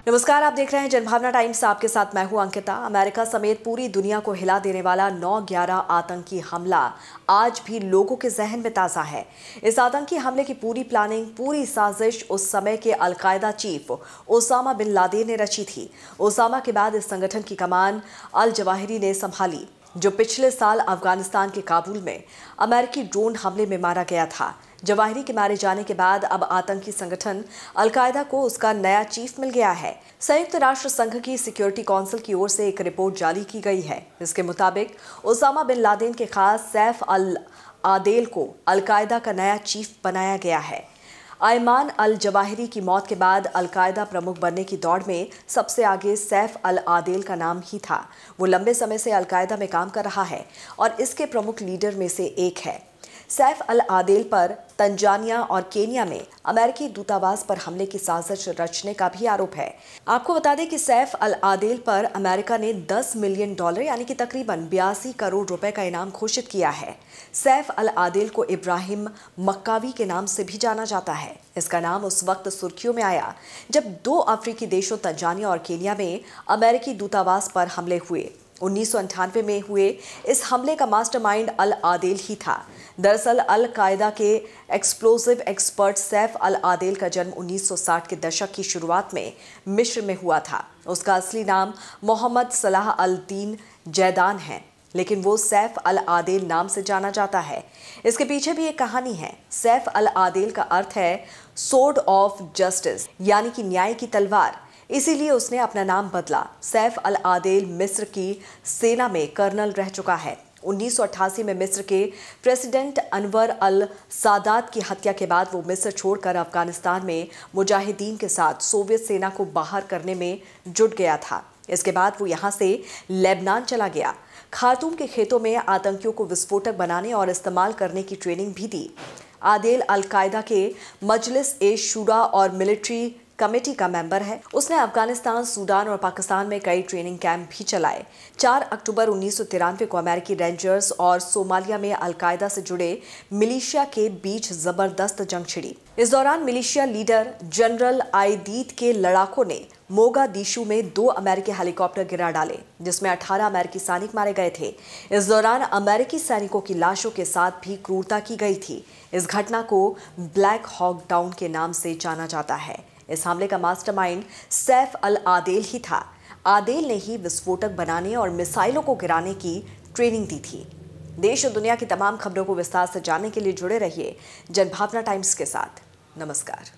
नमस्कार, आप देख रहे हैं जनभावना टाइम्स। आपके साथ मैं हूं अंकिता। अमेरिका समेत पूरी दुनिया को हिला देने वाला 9/11 आतंकी हमला आज भी लोगों के जहन में ताजा है। इस आतंकी हमले की पूरी प्लानिंग, पूरी साजिश उस समय के al Qaeda chief Osama bin Laden ने रची थी। ओसामा के बाद इस संगठन की कमान अल जवाहिरी ने संभाली, जो पिछले साल अफगानिस्तान के काबुल में अमेरिकी ड्रोन हमले में मारा गया था। जवाहिरी के मारे जाने के बाद अब आतंकी संगठन अलकायदा को उसका नया चीफ मिल गया है। संयुक्त राष्ट्र संघ की सिक्योरिटी काउंसिल की ओर से एक रिपोर्ट जारी की गई है। इसके मुताबिक ओसामा बिन लादेन के खास सैफ अल आदेल को अलकायदा का नया चीफ बनाया गया है। अयमान अल जवाहिरी की मौत के बाद अलकायदा प्रमुख बनने की दौड़ में सबसे आगे सैफ अल आदेल का नाम ही था। वो लंबे समय से अलकायदा में काम कर रहा है और इसके प्रमुख लीडर में से एक है। सैफ अल आदेल पर तंजानिया और केनिया में अमेरिकी दूतावास पर हमले की साजिश रचने का भी आरोप है। आपको बता दें कि सैफ अल आदेल पर अमेरिका ने $10 मिलियन यानी कि तकरीबन 82 करोड़ रुपए का इनाम घोषित किया है। सैफ अल आदेल को इब्राहिम मक्कावी के नाम से भी जाना जाता है। इसका नाम उस वक्त सुर्खियों में आया जब 2 अफ्रीकी देशों तंजानिया और केनिया में अमेरिकी दूतावास पर हमले हुए। 1998 में हुए इस हमले का मास्टरमाइंड अल आदेल ही था। दरअसल अल कायदा के एक्सप्लोजिव एक्सपर्ट सैफ अल आदेल का जन्म 1960 के दशक की शुरुआत में मिस्र में हुआ था। उसका असली नाम मोहम्मद सलाह अल दीन जैदान है, लेकिन वो सैफ अल आदेल नाम से जाना जाता है। इसके पीछे भी एक कहानी है। सैफ अल आदेल का अर्थ है सोर्ड ऑफ जस्टिस, यानी कि न्याय की तलवार। इसीलिए उसने अपना नाम बदला। सैफ अल आदेल मिस्र की सेना में कर्नल रह चुका है। 1988 में मिस्र के प्रेसिडेंट अनवर अल सादात की हत्या के बाद वो मिस्र छोड़कर अफगानिस्तान में मुजाहिदीन के साथ सोवियत सेना को बाहर करने में जुट गया था। इसके बाद वो यहाँ से लेबनान चला गया। खार्तूम के खेतों में आतंकियों को विस्फोटक बनाने और इस्तेमाल करने की ट्रेनिंग भी दी। आदेल अल कायदा के मजलिस ए शूरा और मिलिट्री कमेटी का मेंबर है। उसने अफगानिस्तान, सूडान और पाकिस्तान में कई ट्रेनिंग कैंप भी चलाए। 4 अक्टूबर 1993 को अमेरिकी रेंजर्स और सोमालिया में अलकायदा से जुड़े मिलिशिया के बीच जबरदस्त जंग छिड़ी। इस दौरान मिलिशिया लीडर जनरल आयदीद के लड़ाकों ने मोगादिशु में 2 अमेरिकी हेलीकॉप्टर गिरा डाले, जिसमें 18 अमेरिकी सैनिक मारे गए थे। इस दौरान अमेरिकी सैनिकों की लाशों के साथ भी क्रूरता की गई थी। इस घटना को ब्लैक हॉक डाउन के नाम से जाना जाता है। इस हमले का मास्टरमाइंड सैफ अल आदेल ही था। आदेल ने ही विस्फोटक बनाने और मिसाइलों को गिराने की ट्रेनिंग दी थी। देश और दुनिया की तमाम खबरों को विस्तार से जानने के लिए जुड़े रहिए जनभावना टाइम्स के साथ। नमस्कार।